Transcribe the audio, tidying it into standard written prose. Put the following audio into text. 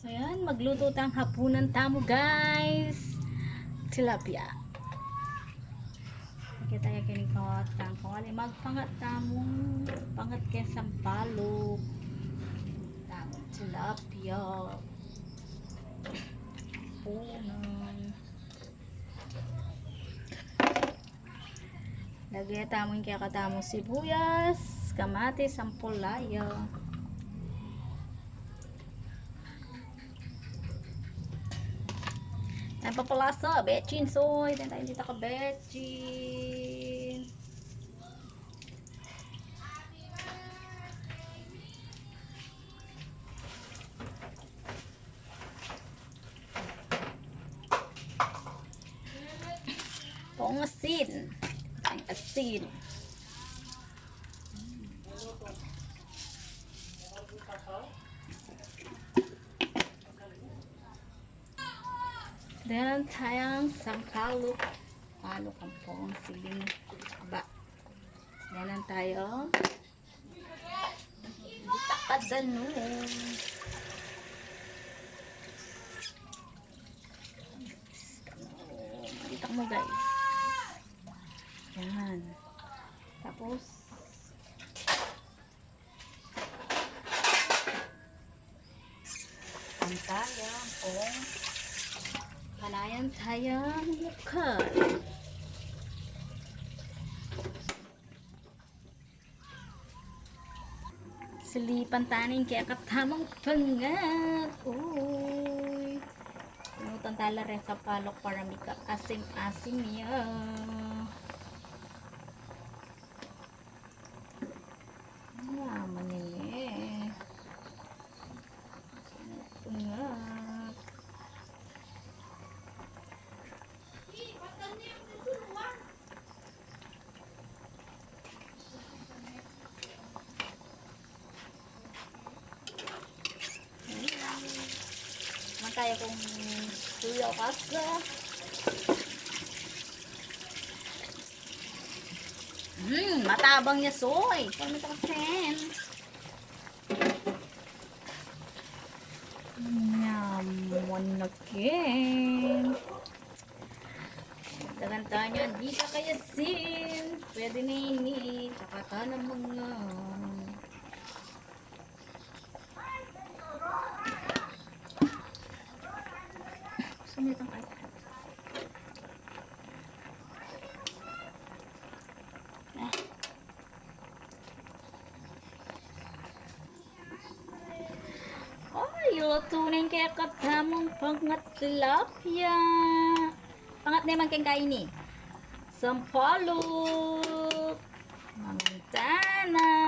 So yan, magluto tang hapunan tamo guys. Tilapia. Kita ya kini kawat tang kawali magpangat tamong pangat kay sampalok. Tamong tilapia. Hapunan. Lagyan tamong kaya katamo sibuyas, kamatis, sampolaya. Tayo papalasa, betchin soy. Tayo dito ka betchin. Pong asin. Ang asin. Meron tayong sampalok. Palok ang pong siling ba. Meron tayo. Takadanon. Kita mo guys. Yan. Tapos ang tayong pong panayan tayong mukha. Silipan tanin kaya katamang pangat. Uy. Pinutan tala rin sa palok para mika asim-asim yan. Naman eh. Pangat. Kaya kong tuyo kasa. Matabang niya soy. Kaya ito kasen. Yaman na kin. Daganta niya, di ka kaya sin. Pwede na ini. Tsaka ka na mga. Sumitang ay. Ay, lutunin kaya katamong pangat tilapia. Pangat naman kayong kaini. Sampalok. Mamantana.